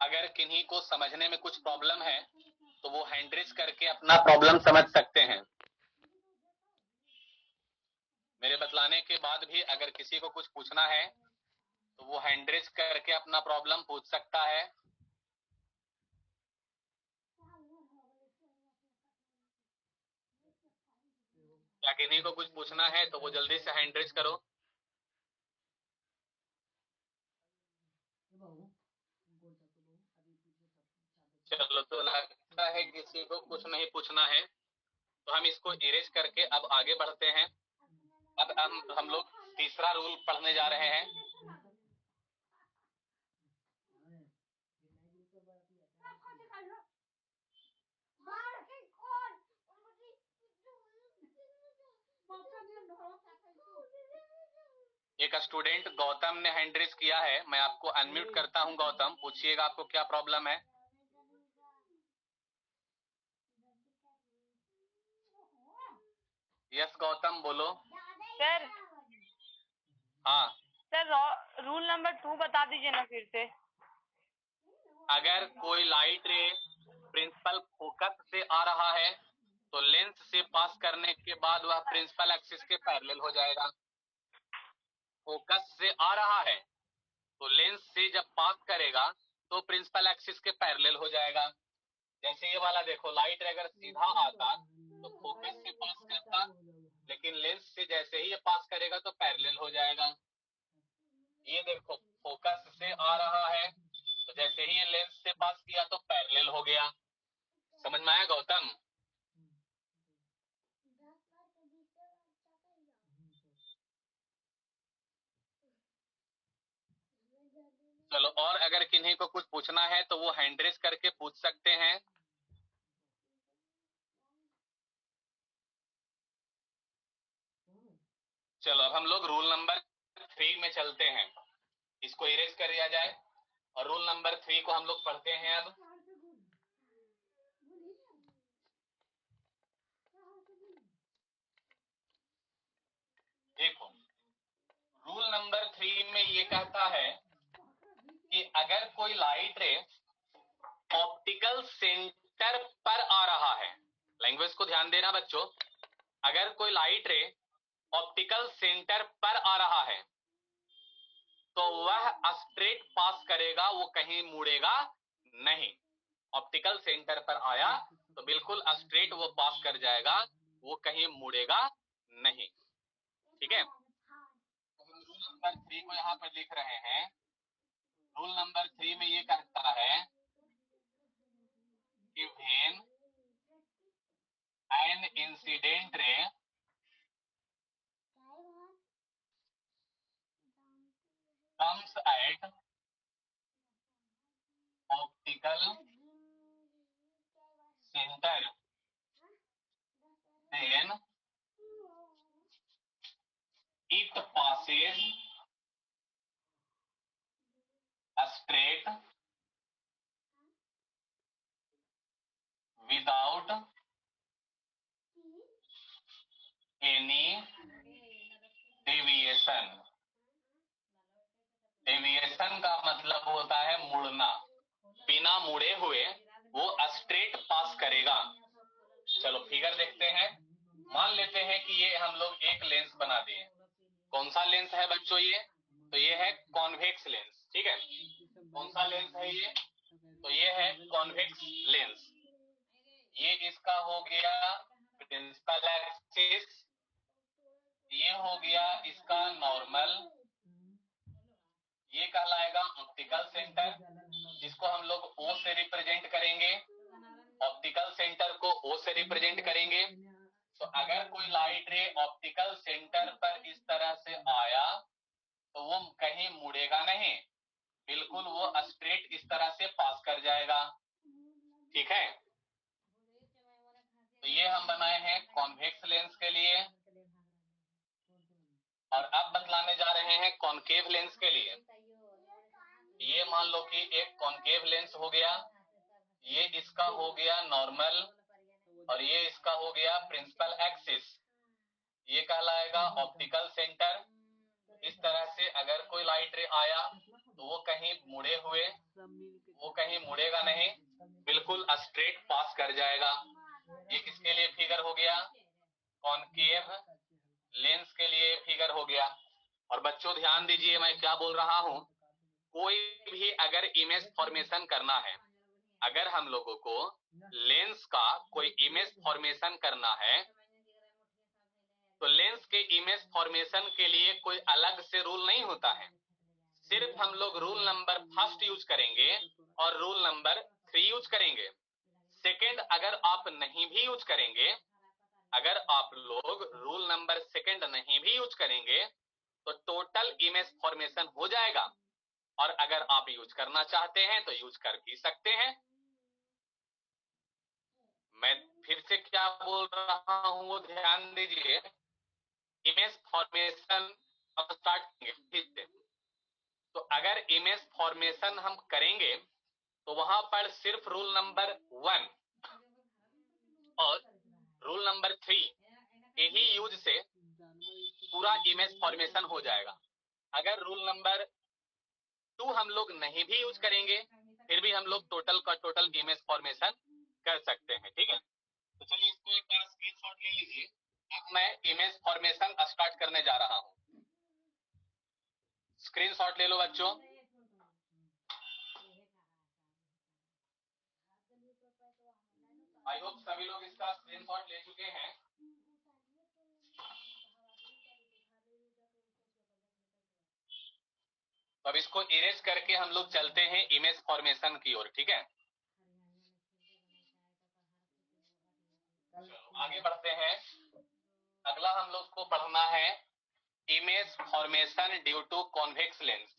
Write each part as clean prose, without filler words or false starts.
अगर किन्हीं को समझने में कुछ प्रॉब्लम है तो वो हैंड रेज करके अपना प्रॉब्लम समझ सकते हैं। मेरे बतलाने के बाद भी अगर किसी को कुछ पूछना है तो वो हैंड रेज करके अपना प्रॉब्लम पूछ सकता है। या किन्हीं को कुछ पूछना है तो वो जल्दी से हैंड रेज करो। चलो, तो लगता है किसी को कुछ नहीं पूछना है, तो हम इसको इरेज करके अब आगे बढ़ते हैं। अब हम लोग तीसरा रूल पढ़ने जा रहे हैं। एक स्टूडेंट गौतम ने हैंड रेज किया है, मैं आपको अनम्यूट करता हूं। गौतम, पूछिएगा आपको क्या प्रॉब्लम है। यस गौतम, बोलो। सर। हाँ सर, रूल नंबर 2 बता दीजिए ना फिर से। अगर कोई लाइट रे प्रिंसिपल फोकस से आ रहा है तो लेंस से पास करने के बाद वह प्रिंसिपल एक्सिस के पैरेलल हो जाएगा। फोकस से आ रहा है तो लेंस से जब पास करेगा तो प्रिंसिपल एक्सिस के पैरेलल हो जाएगा। जैसे ये वाला देखो, लाइट अगर सीधा आता तो फोकस से पास करता, लेकिन लेंस से जैसे ही ये पास करेगा तो पैरेलल हो जाएगा। ये देखो, फोकस से आ रहा है तो जैसे ही ये लेंस से पास किया तो पैरेलल हो गया। समझ में आया गौतम? चलो, और अगर किन्हीं को कुछ पूछना है तो वो हैंड रेज करके पूछ सकते हैं। चलो, अब हम लोग रूल नंबर 3 में चलते हैं। इसको इरेज कर दिया जाए और रूल नंबर 3 को हम लोग पढ़ते हैं। अब देखो, रूल नंबर 3 में ये कहता है कि अगर कोई लाइट रे ऑप्टिकल सेंटर पर आ रहा है, लैंग्वेज को ध्यान देना बच्चों, अगर कोई लाइट रे ऑप्टिकल सेंटर पर आ रहा है तो वह स्ट्रेट पास करेगा, वो कहीं मुड़ेगा नहीं। ऑप्टिकल सेंटर पर आया तो बिल्कुल स्ट्रेट वो पास कर जाएगा, वो कहीं मुड़ेगा नहीं। ठीक है, तो हम रूल नंबर 3 को यहाँ पर लिख रहे हैं। रूल नंबर 3 में ये कहता है कि when an incident ray comes at optical center, then it passes straight without any deviation। Deviation का मतलब होता है मुड़ना। बिना मुड़े हुए वो स्ट्रेट पास करेगा। चलो फिगर देखते हैं। मान लेते हैं कि ये हम लोग एक लेंस बना दिए। कौन सा लेंस है बच्चों ये? तो ये है कॉन्वेक्स लेंस। ठीक है, कौन सा लेंस है ये? तो ये है कॉन्वेक्स लेंस। ये इसका हो गया प्रिंसिपल एक्सिस, ये हो गया इसका नॉर्मल, ये कहलाएगा ऑप्टिकल सेंटर, जिसको हम लोग O से रिप्रेजेंट करेंगे। ऑप्टिकल सेंटर को O से रिप्रेजेंट करेंगे। तो अगर कोई लाइट रे ऑप्टिकल सेंटर पर इस तरह से आया तो वो कहीं मुड़ेगा नहीं, बिल्कुल वो स्ट्रेट इस तरह से पास कर जाएगा। ठीक है, तो ये हम बनाए हैं कॉन्वेक्स लेंस के लिए। और अब बतलाने जा रहे हैं कॉनकेव लेंस के लिए। ये मान लो कि एक कॉनकेव लेंस हो गया, ये इसका हो गया नॉर्मल और ये इसका हो गया प्रिंसिपल एक्सिस। ये कहलाएगा ऑप्टिकल सेंटर। इस तरह से अगर कोई लाइट रे आया तो वो कहीं मुड़े हुए, वो कहीं मुड़ेगा नहीं, बिल्कुल स्ट्रेट पास कर जाएगा। ये किसके लिए फिगर हो गया? कॉनकेव लेंस के लिए फिगर हो गया। और बच्चों ध्यान दीजिए मैं क्या बोल रहा हूं, कोई भी अगर इमेज फॉर्मेशन करना है, अगर हम लोगों को लेंस का कोई इमेज फॉर्मेशन करना है, तो लेंस के इमेज फॉर्मेशन के लिए कोई अलग से रूल नहीं होता है। सिर्फ हम लोग रूल नंबर फर्स्ट यूज करेंगे और रूल नंबर 3 यूज करेंगे। सेकंड अगर आप नहीं भी यूज करेंगे, अगर आप लोग रूल नंबर सेकंड नहीं भी यूज करेंगे, तो टोटल इमेज फॉर्मेशन हो जाएगा। और अगर आप यूज करना चाहते हैं तो यूज कर भी सकते हैं। मैं फिर से क्या बोल रहा हूं वो ध्यान दीजिए। इमेज फॉर्मेशन अब स्टार्ट करेंगे। तो अगर इमेज फॉर्मेशन हम करेंगे तो वहां पर सिर्फ रूल नंबर 1 और रूल नंबर 3 के ही यूज से पूरा इमेज फॉर्मेशन हो जाएगा। अगर रूल नंबर 2 हम लोग नहीं भी यूज करेंगे, फिर भी हम लोग टोटल का टोटल इमेज फॉर्मेशन कर सकते हैं। ठीक है, तो चलिए इसको एक बार स्क्रीनशॉट ले लीजिए। अब मैं इमेज फॉर्मेशन स्टार्ट करने जा रहा हूं। स्क्रीनशॉट ले लो बच्चों। आई होप सभी लोग इसका स्क्रीनशॉट ले चुके हैं। तो अब इसको इरेज करके हम लोग चलते हैं इमेज फॉर्मेशन की ओर। ठीक है, चलो आगे बढ़ते हैं। अगला हम लोग को पढ़ना है image formation due to convex lens.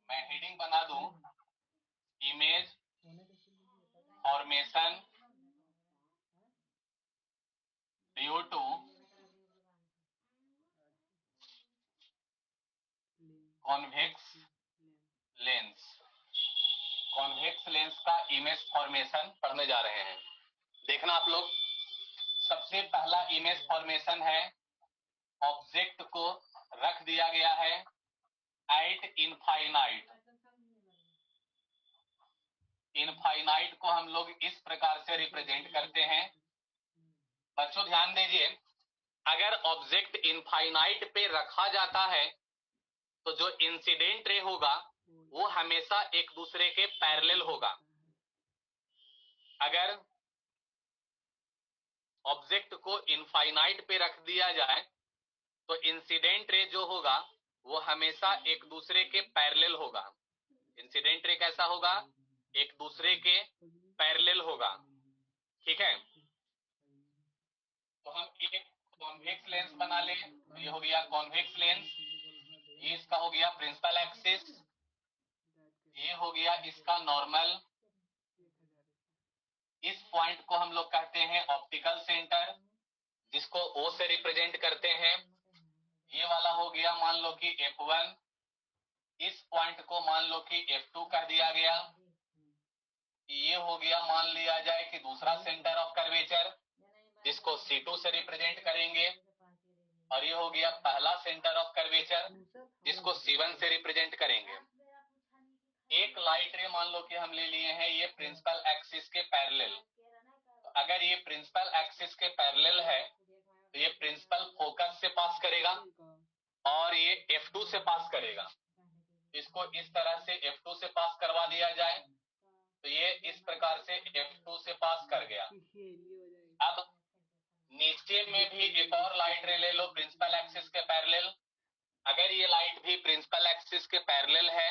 मैं हेडिंग बना दूं, image formation due to convex lens. Convex lens का इमेज फॉर्मेशन पढ़ने जा रहे हैं। देखना आप लोग, सबसे पहला इमेज फॉर्मेशन है, ऑब्जेक्ट को रख दिया गया है एट इनफाइनाइट। इनफाइनाइट को हम लोग इस प्रकार से रिप्रेजेंट करते हैं। बच्चों ध्यान दीजिए, अगर ऑब्जेक्ट इनफाइनाइट पे रखा जाता है तो जो इंसिडेंट रे होगा वो हमेशा एक दूसरे के पैरेलल होगा। अगर ऑब्जेक्ट को इनफाइनाइट पे रख दिया जाए तो इंसिडेंट रे जो होगा वो हमेशा एक दूसरे के पैरेलल होगा। इंसिडेंट रे कैसा होगा? एक दूसरे के पैरेलल होगा। ठीक है, तो हम एक कॉन्वेक्स लेंस बना लें। तो ये हो गया कॉन्वेक्स लेंस, ये इसका हो गया प्रिंसिपल एक्सिस, ये हो गया इसका नॉर्मल। इस पॉइंट को हम लोग कहते हैं ऑप्टिकल सेंटर, जिसको O से रिप्रेजेंट करते हैं। ये वाला हो गया मान लो कि F1, इस पॉइंट को मान लो कि F2 कह दिया गया। ये हो गया मान लिया जाए कि दूसरा सेंटर ऑफ कर्वेचर, जिसको C2 से रिप्रेजेंट करेंगे। और ये हो गया पहला सेंटर ऑफ कर्वेचर, जिसको C1 से रिप्रेजेंट करेंगे। एक लाइट रे मान लो कि हम ले लिए हैं ये प्रिंसिपल एक्सिस के पैरेलल। तो अगर ये प्रिंसिपल एक्सिस के पैरेलल है तो ये प्रिंसिपल फोकस से पास करेगा और ये F2 से पास करेगा। इसको इस तरह से F2 से पास करवा दिया जाए तो ये इस प्रकार से F2 से पास कर गया। अब नीचे में भी एक और लाइट रे ले लो प्रिंसिपल एक्सिस के पैरेलल। अगर ये लाइट भी प्रिंसिपल एक्सिस के पैरेलल है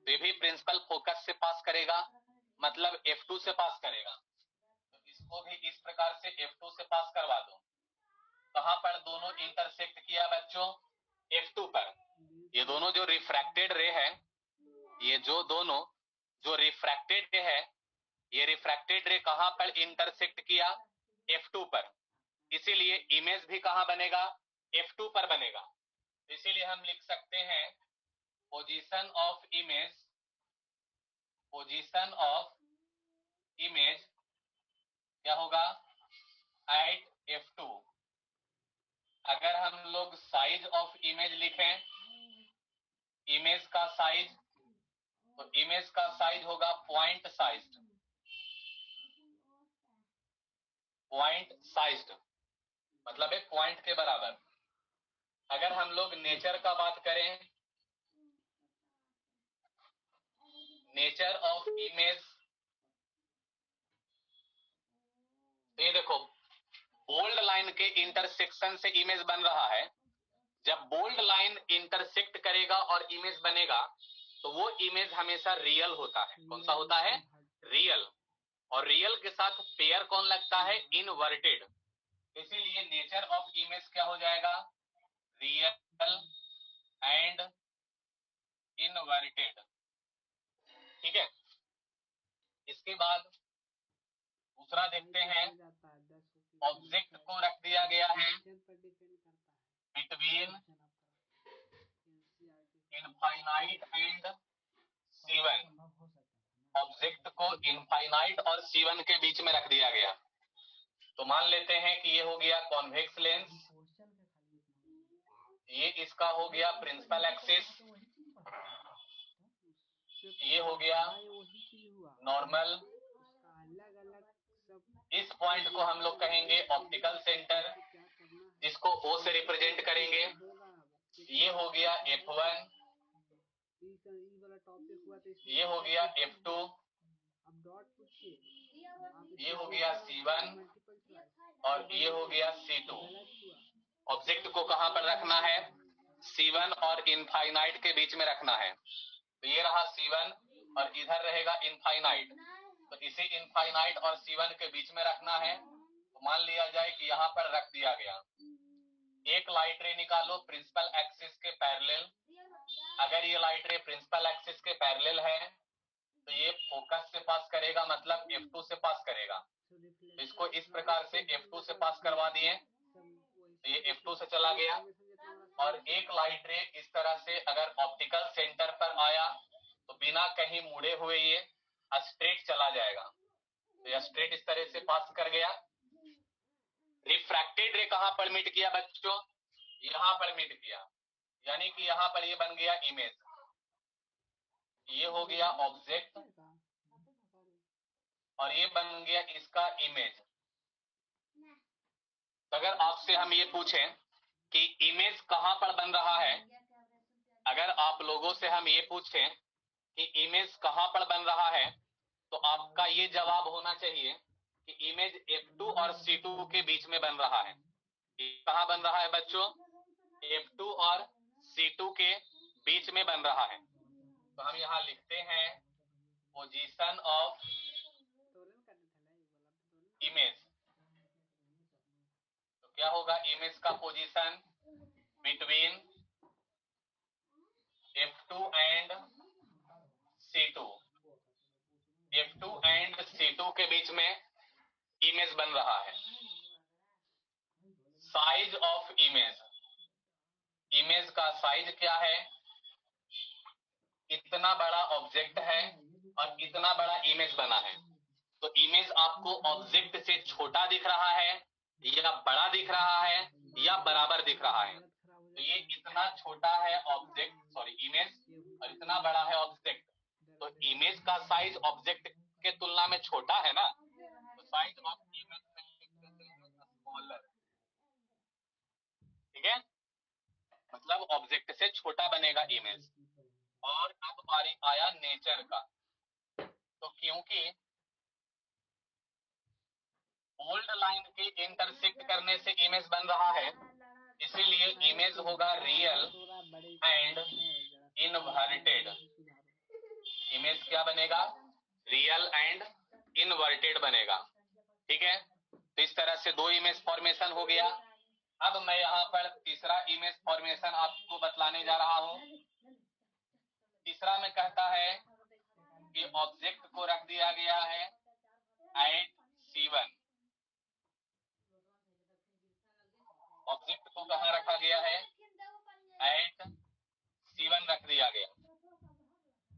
तो ये भी प्रिंसिपल फोकस से पास करेगा, मतलब F2 से पास करेगा। तो इसको भी इस प्रकार से F2 से पास करवा दो। कहां पर दोनों इंटरसेक्ट किया बच्चों? F2 पर। ये दोनों जो रिफ्रैक्टेड रे है, ये जो दोनों जो रिफ्रैक्टेड रे है, ये रिफ्रैक्टेड रे कहां पर इंटरसेक्ट किया? F2 पर। इसीलिए इमेज भी कहां बनेगा? F2 पर बनेगा। इसीलिए हम लिख सकते हैं position of image, position of image क्या होगा? At F2। अगर हम लोग साइज ऑफ इमेज लिखें, इमेज का साइज तो इमेज का साइज होगा पॉइंट साइज्ड। पॉइंट साइज्ड मतलब एक पॉइंट के बराबर। अगर हम लोग नेचर का बात करें, नेचर ऑफ इमेज, ये देखो बोल्ड लाइन के इंटरसेक्शन से इमेज बन रहा है। जब बोल्ड लाइन इंटरसेक्ट करेगा और इमेज बनेगा तो वो इमेज हमेशा रियल होता है। कौन सा होता है? रियल। और रियल के साथ पेयर कौन लगता है? इनवर्टेड। इसीलिए नेचर ऑफ इमेज क्या हो जाएगा? Real and inverted. ठीक है, इसके बाद दूसरा देखते हैं। ऑब्जेक्ट को रख दिया गया है between infinite and C1। Object को इनफाइनाइट और C1 के बीच में रख दिया गया। तो मान लेते हैं कि ये हो गया कॉन्वेक्स लेंस, ये इसका हो गया प्रिंसिपल एक्सिस, ये हो गया नॉर्मल। इस पॉइंट को हम लोग कहेंगे ऑप्टिकल सेंटर, जिसको O से रिप्रेजेंट करेंगे। ये हो गया F1, ये हो गया F2, ये हो गया C1 और ये हो गया C2। ऑब्जेक्ट को कहां पर रखना है? C1 और इनफाइनाइट के बीच में रखना है। तो ये रहा C1 और इधर रहेगा इनफाइनाइट। तो इसे इनफाइनाइट और C1 के बीच में रखना है। तो मान लिया जाए कि यहाँ पर रख दिया गया। एक लाइट रे निकालो प्रिंसिपल एक्सिस के पैरेलल। अगर ये लाइट रे प्रिंसिपल एक्सिस के पैरेलल है तो ये फोकस से पास करेगा, मतलब F2 से पास करेगा। तो इसको इस प्रकार से F2 से पास करवा दिए, तो ये F2 से चला गया। और एक लाइट रे इस तरह से अगर ऑप्टिकल सेंटर पर आया तो बिना कहीं मुड़े हुए ये स्ट्रेट चला जाएगा। तो ये स्ट्रेट इस तरह से पास कर गया। रिफ्रैक्टेड रे कहां पर मीट किया बच्चों? यहां पर मीट किया, यानी कि यहां पर ये बन गया इमेज। ये हो गया ऑब्जेक्ट और ये बन गया इसका इमेज। अगर आपसे हम ये पूछें कि इमेज कहां पर बन रहा है, अगर आप लोगों से हम ये पूछें कि इमेज कहां पर बन रहा है, तो आपका ये जवाब होना चाहिए कि इमेज F2 और C2 के बीच में बन रहा है। कहां बन रहा है बच्चों? F2 और C2 के बीच में बन रहा है। तो हम यहां लिखते हैं पोजीशन ऑफ इमेज। तो क्या होगा इमेज का position? Between F2 and C2। F2 and C2 के बीच में इमेज बन रहा है। साइज ऑफ इमेज, इमेज का साइज क्या है? इतना बड़ा ऑब्जेक्ट है और इतना बड़ा इमेज बना है। तो इमेज आपको ऑब्जेक्ट से छोटा दिख रहा है या बड़ा दिख रहा है या बराबर दिख रहा है? तो ये इतना छोटा है ऑब्जेक्ट, सॉरी इमेज, और इतना बड़ा है ऑब्जेक्ट। तो इमेज का साइज ऑब्जेक्ट के तुलना में छोटा है ना, तो साइज ऑफ इमेज स्मॉलर। ठीक है, मतलब ऑब्जेक्ट से छोटा बनेगा इमेज। और अब बारी आया नेचर का। तो क्योंकि बोल्ड लाइन के इंटरसेक्ट करने से इमेज बन रहा है, इसीलिए इमेज होगा रियल एंड इनवर्टेड। इमेज क्या बनेगा? रियल एंड इनवर्टेड बनेगा। ठीक है, तो इस तरह से दो इमेज फॉर्मेशन हो गया। अब मैं यहाँ पर तीसरा इमेज फॉर्मेशन आपको बतलाने जा रहा हूँ। तीसरा में कहता है कि ऑब्जेक्ट को रख दिया गया है एट C1। ऑब्जेक्ट को कहाँ रखा गया है? एट C1 रख दिया गया।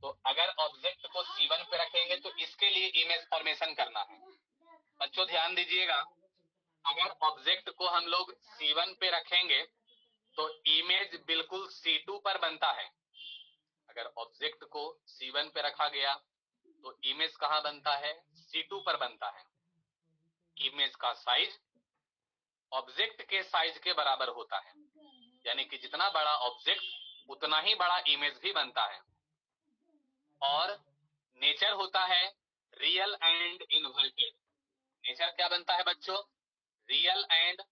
तो अगर ऑब्जेक्ट को C1 पे रखेंगे तो इसके लिए इमेज फॉर्मेशन करना है। बच्चों ध्यान दीजिएगा, अगर ऑब्जेक्ट को हम लोग C1 पे रखेंगे तो इमेज बिल्कुल C2 पर बनता है। अगर ऑब्जेक्ट को C1 पे रखा गया तो इमेज कहाँ बनता है, C2 पर बनता है। इमेज का साइज ऑब्जेक्ट के साइज के बराबर होता है, यानी कि जितना बड़ा ऑब्जेक्ट उतना ही बड़ा इमेज भी बनता है। और नेचर होता है रियल एंड इनवर्टेड। नेचर क्या बनता है बच्चों, रियल एंड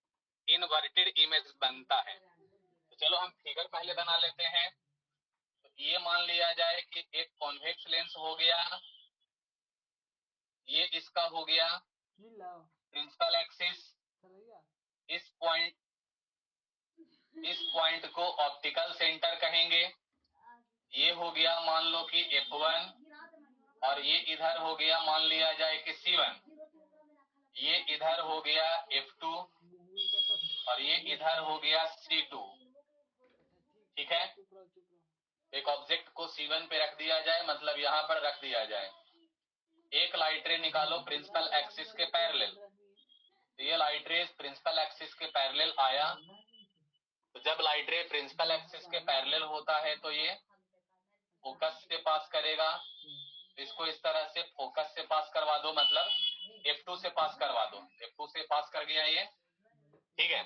इनवर्टेड इमेज बनता है। तो चलो हम फिगर पहले बना लेते हैं। तो ये मान लिया जाए कि एक कॉन्वेक्स लेंस हो गया, ये इसका हो गया प्रिंसिपल एक्सिस। इस पॉइंट को ऑप्टिकल सेंटर कहेंगे। ये हो गया मान लो कि F1 और ये इधर हो गया मान लिया जाए कि C1। ये इधर हो गया F2 और ये इधर हो गया C2। ठीक है, एक ऑब्जेक्ट को C1 पे रख दिया जाए, मतलब यहाँ पर रख दिया जाए। एक लाइट रे निकालो प्रिंसिपल एक्सिस के पैरेलल। तो ये लाइट रे प्रिंसिपल एक्सिस के पैरेलल आया। तो जब लाइट रे प्रिंसिपल एक्सिस के पैरेलल होता है तो ये फोकस से पास करेगा। इसको इस तरह से फोकस से पास करवा दो, मतलब F2 से पास करवा दो। F2 से पास कर गया ये, ठीक है।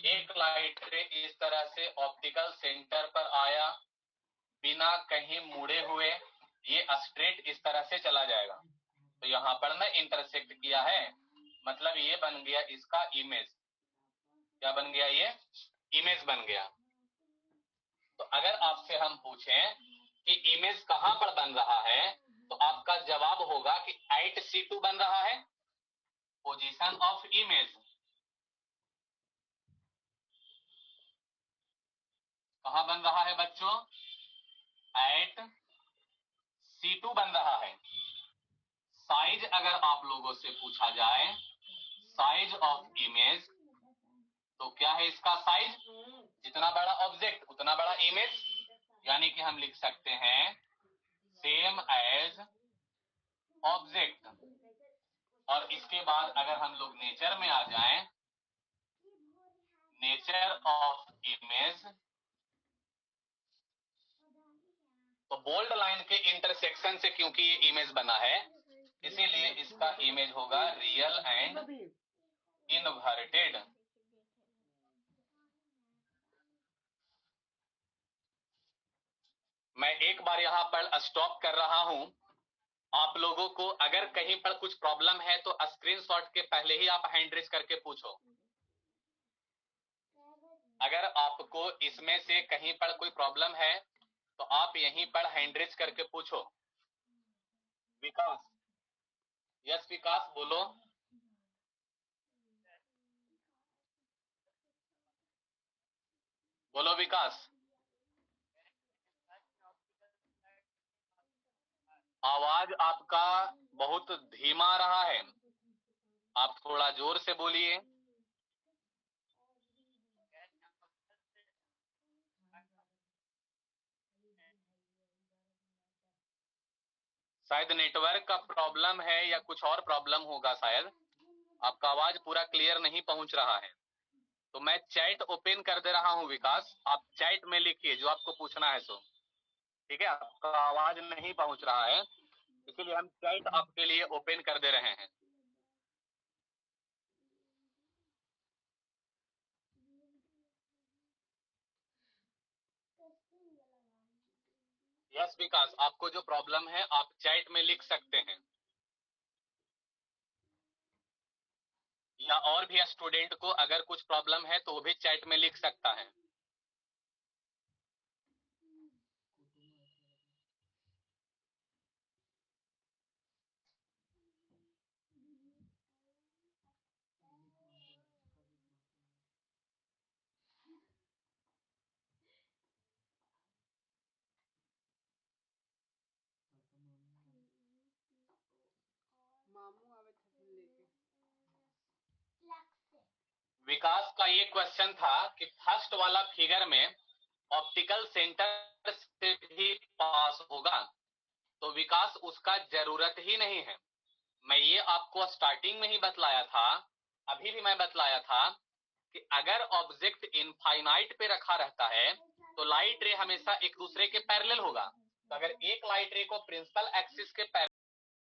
एक लाइट रे इस तरह से ऑप्टिकल सेंटर पर आया बिना कहीं मुड़े हुए, ये स्ट्रेट इस तरह से चला जाएगा। तो यहाँ पर ना इंटरसेक्ट किया है, मतलब ये बन गया इसका इमेज। क्या बन गया, ये इमेज बन गया। तो अगर आपसे हम पूछें कि इमेज कहां पर बन रहा है, तो आपका जवाब होगा कि एट C2 बन रहा है, पोजीशन ऑफ इमेज। कहां बन रहा है बच्चों, एट C2 बन रहा है। साइज अगर आप लोगों से पूछा जाए, साइज ऑफ इमेज, तो क्या है इसका साइज, जितना बड़ा ऑब्जेक्ट उतना बड़ा इमेज। यानी कि हम लिख सकते हैं सेम एज ऑब्जेक्ट। और इसके बाद अगर हम लोग नेचर में आ जाएं, नेचर ऑफ इमेज, तो बोल्ड लाइन के इंटरसेक्शन से क्योंकि ये इमेज बना है, इसीलिए इसका इमेज होगा रियल एंड इनवर्टेड। मैं एक बार यहां पर स्टॉप कर रहा हूं। आप लोगों को अगर कहीं पर कुछ प्रॉब्लम है तो स्क्रीनशॉट के पहले ही आप हैंड रेज करके पूछो। अगर आपको इसमें से कहीं पर कोई प्रॉब्लम है तो आप यहीं पर हैंड रेज करके पूछो। विकास, यस विकास बोलो। बोलो विकास। आवाज आपका बहुत धीमा आ रहा है, आप थोड़ा जोर से बोलिए। शायद नेटवर्क का प्रॉब्लम है या कुछ और प्रॉब्लम होगा, शायद आपका आवाज पूरा क्लियर नहीं पहुंच रहा है। तो मैं चैट ओपन कर दे रहा हूं विकास, आप चैट में लिखिए जो आपको पूछना है सो। ठीक है, आपका आवाज नहीं पहुंच रहा है, इसीलिए हम चैट आपके लिए ओपन कर दे रहे हैं। यस विकास, आपको जो प्रॉब्लम है आप चैट में लिख सकते हैं, या और भी स्टूडेंट को अगर कुछ प्रॉब्लम है तो वो भी चैट में लिख सकता है। विकास का ये क्वेश्चन था कि फर्स्ट वाला फिगर में ऑप्टिकल सेंटर से भी पास होगा, तो विकास उसका जरूरत ही नहीं है। मैं ये आपको स्टार्टिंग में ही बतलाया था, अभी भी मैं बतलाया था कि अगर ऑब्जेक्ट इनफाइनाइट पे रखा रहता है तो लाइट रे हमेशा एक दूसरे के पैरेलल होगा। तो अगर एक लाइट रे को प्रिंसिपल एक्सिस के